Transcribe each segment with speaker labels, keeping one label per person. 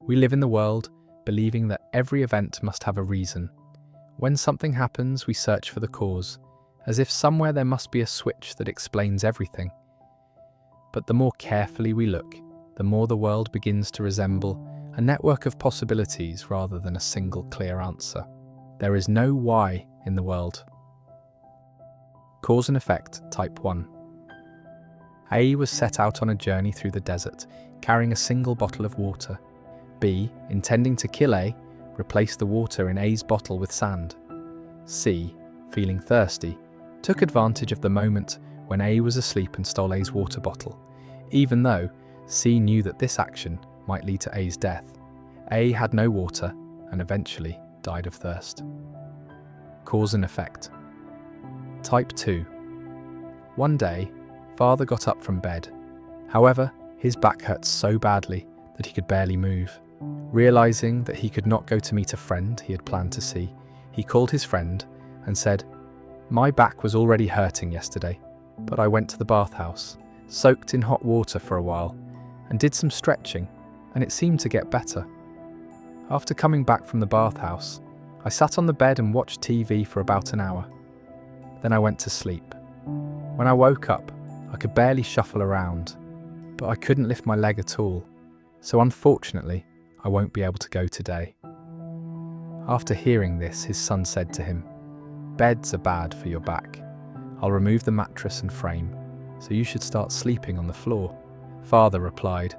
Speaker 1: We live in the world believing that every event must have a reason. When something happens, we search for the cause, as if somewhere there must be a switch that explains everything. But the more carefully we look, the more the world begins to resemble a network of possibilities rather than a single clear answer. There is no why in the world. Cause and effect, type 1. A was set out on a journey through the desert, carrying a single bottle of water. B, intending to kill A, replaced the water in A's bottle with sand. C, feeling thirsty, took advantage of the moment when A was asleep and stole A's water bottle, even though C knew that this action might lead to A's death. A had no water and eventually died of thirst. Cause and effect. Type 2. One day, Father got up from bed. However, his back hurt so badly that he could barely move. Realizing that he could not go to meet a friend he had planned to see, he called his friend and said, "My back was already hurting yesterday, but I went to the bathhouse, soaked in hot water for a while, and did some stretching, and it seemed to get better. After coming back from the bathhouse, I sat on the bed and watched TV for about an hour. Then I went to sleep. When I woke up, I could barely shuffle around, but I couldn't lift my leg at all, so unfortunately, I won't be able to go today." After hearing this, his son said to him, "Beds are bad for your back. I'll remove the mattress and frame, so you should start sleeping on the floor." Father replied,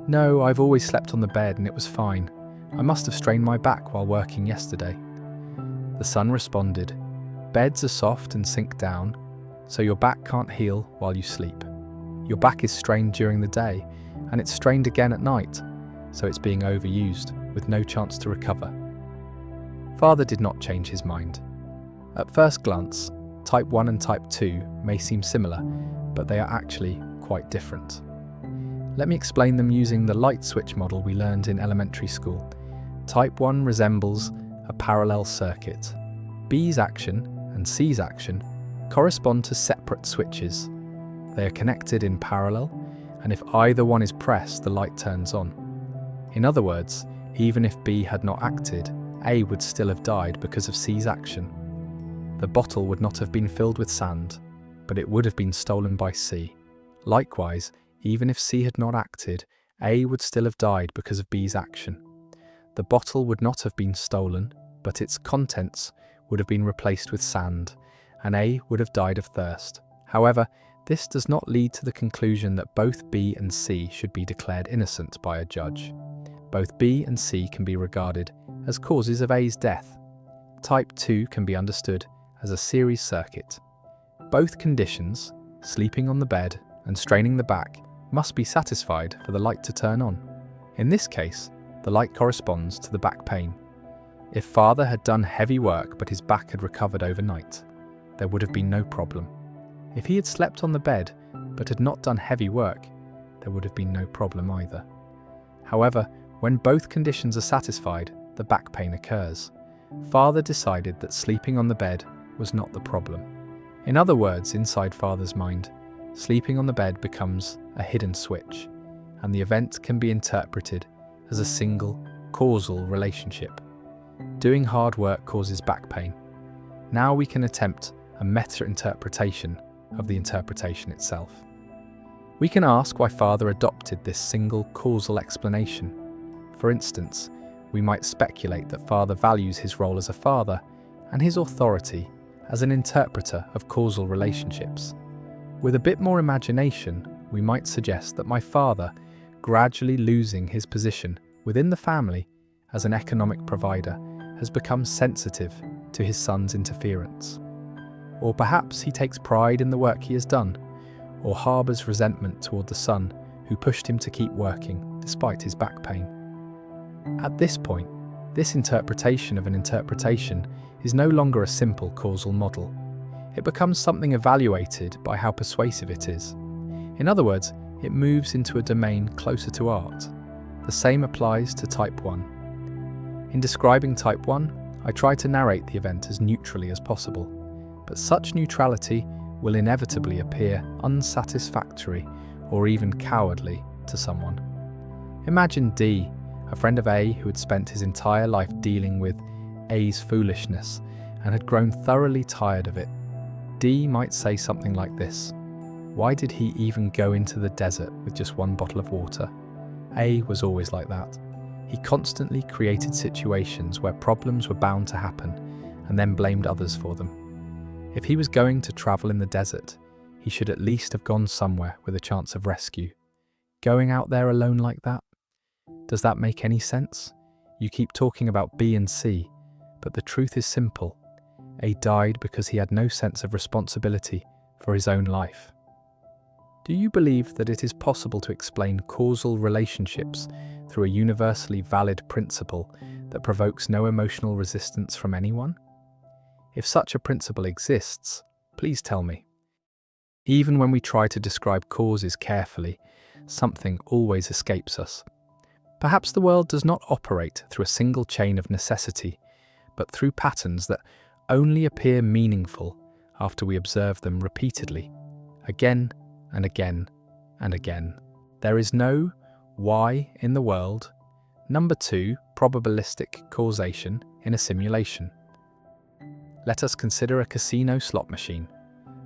Speaker 1: "No, I've always slept on the bed and it was fine. I must have strained my back while working yesterday." The son responded, "Beds are soft and sink down, so your back can't heal while you sleep. Your back is strained during the day, and it's strained again at night, so it's being overused, with no chance to recover." Father did not change his mind. At first glance, type 1 and type 2 may seem similar, but they are actually quite different. Let me explain them using the light switch model we learned in elementary school. Type 1 resembles a parallel circuit. B's action and C's action correspond to separate switches. They are connected in parallel, and if either one is pressed, the light turns on. In other words, even if B had not acted, A would still have died because of C's action. The bottle would not have been filled with sand, but it would have been stolen by C. Likewise, even if C had not acted, A would still have died because of B's action. The bottle would not have been stolen, but its contents would have been replaced with sand, and A would have died of thirst. However, this does not lead to the conclusion that both B and C should be declared innocent by a judge. Both B and C can be regarded as causes of A's death. Type 2 can be understood as a series circuit. Both conditions, sleeping on the bed and straining the back, must be satisfied for the light to turn on. In this case, the light corresponds to the back pain. If Father had done heavy work but his back had recovered overnight, there would have been no problem. If he had slept on the bed but had not done heavy work, there would have been no problem either. However, when both conditions are satisfied, the back pain occurs. Father decided that sleeping on the bed was not the problem. In other words, inside Father's mind, sleeping on the bed becomes a hidden switch, and the event can be interpreted as a single, causal relationship. Doing hard work causes back pain. Now we can attempt a meta-interpretation of the interpretation itself. We can ask why Father adopted this single causal explanation. For instance, we might speculate that Father values his role as a father and his authority as an interpreter of causal relationships. With a bit more imagination, we might suggest that my father, gradually losing his position within the family as an economic provider, has become sensitive to his son's interference. Or perhaps he takes pride in the work he has done, or harbours resentment toward the son who pushed him to keep working despite his back pain. At this point, this interpretation of an interpretation is no longer a simple causal model. It becomes something evaluated by how persuasive it is. In other words, it moves into a domain closer to art. The same applies to type 1. In describing type 1, I try to narrate the event as neutrally as possible, but such neutrality will inevitably appear unsatisfactory or even cowardly to someone. Imagine D, a friend of A who had spent his entire life dealing with A's foolishness and had grown thoroughly tired of it. D might say something like this: why did he even go into the desert with just one bottle of water? A was always like that. He constantly created situations where problems were bound to happen and then blamed others for them. If he was going to travel in the desert, he should at least have gone somewhere with a chance of rescue. Going out there alone like that? Does that make any sense? You keep talking about B and C, but the truth is simple. A died because he had no sense of responsibility for his own life. Do you believe that it is possible to explain causal relationships through a universally valid principle that provokes no emotional resistance from anyone? If such a principle exists, please tell me. Even when we try to describe causes carefully, something always escapes us. Perhaps the world does not operate through a single chain of necessity, but through patterns that only appear meaningful after we observe them repeatedly, again and again and again. There is no why in the world. Number 2, probabilistic causation in a simulation. Let us consider a casino slot machine.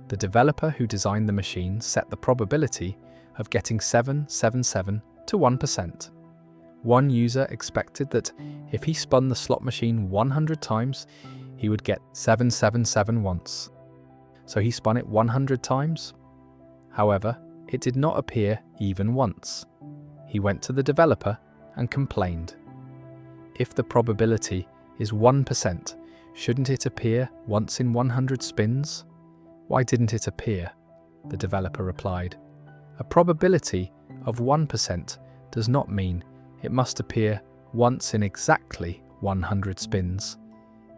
Speaker 1: The developer who designed the machine set the probability of getting 777 to 1%. One user expected that if he spun the slot machine 100 times, he would get 777 once. So he spun it 100 times. However, it did not appear even once. He went to the developer and complained. If the probability is 1%, shouldn't it appear once in 100 spins? Why didn't it appear? The developer replied. A probability of 1% does not mean it must appear once in exactly 100 spins.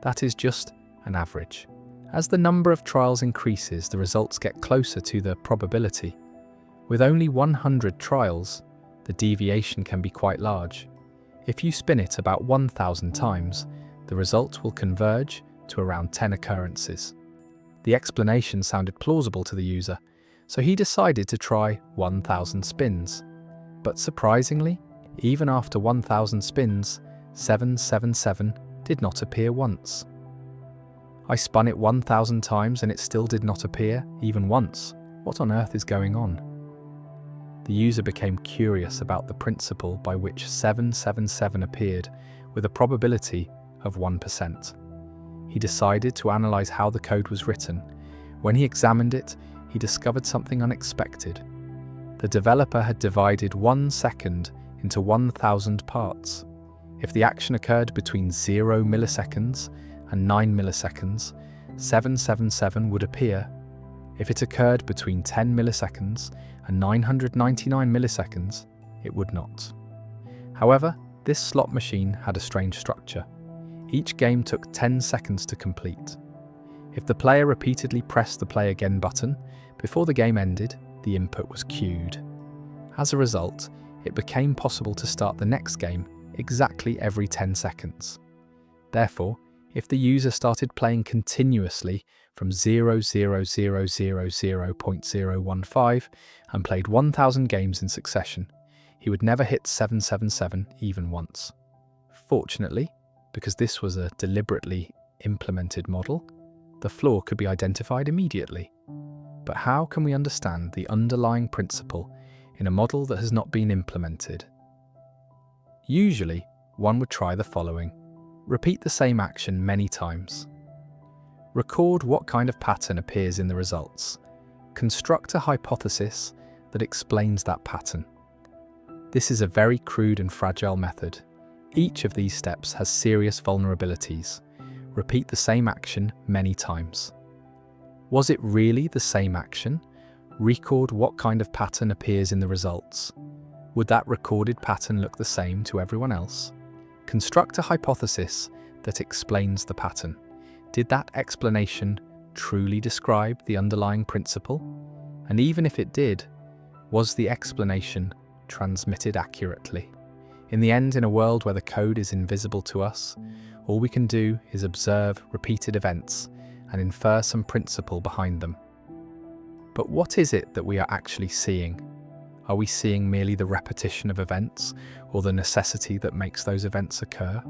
Speaker 1: That is just an average. As the number of trials increases, the results get closer to the probability. With only 100 trials, the deviation can be quite large. If you spin it about 1,000 times, the result will converge to around 10 occurrences. The explanation sounded plausible to the user, so he decided to try 1,000 spins. But surprisingly, even after 1,000 spins, 777 did not appear once. I spun it 1,000 times and it still did not appear, even once. What on earth is going on? The user became curious about the principle by which 777 appeared with a probability of 1%. He decided to analyze how the code was written. When he examined it, he discovered something unexpected. The developer had divided 1 second into 1,000 parts. If the action occurred between 0 milliseconds and 9 milliseconds, 777 would appear. If it occurred between 10 milliseconds and 999 milliseconds, it would not. However, this slot machine had a strange structure. Each game took 10 seconds to complete. If the player repeatedly pressed the play again button, before the game ended, the input was queued. As a result, it became possible to start the next game exactly every 10 seconds. Therefore, if the user started playing continuously from 0.015 and played 1,000 games in succession, he would never hit 777 even once. Fortunately, because this was a deliberately implemented model, the flaw could be identified immediately. But how can we understand the underlying principle in a model that has not been implemented? Usually, one would try the following. Repeat the same action many times. Record what kind of pattern appears in the results. Construct a hypothesis that explains that pattern. This is a very crude and fragile method. Each of these steps has serious vulnerabilities. Repeat the same action many times. Was it really the same action? Record what kind of pattern appears in the results. Would that recorded pattern look the same to everyone else? Construct a hypothesis that explains the pattern. Did that explanation truly describe the underlying principle? And even if it did, was the explanation transmitted accurately? In the end, in a world where the code is invisible to us, all we can do is observe repeated events and infer some principle behind them. But what is it that we are actually seeing? we seeing merely the repetition of events, or the necessity that makes those events occur?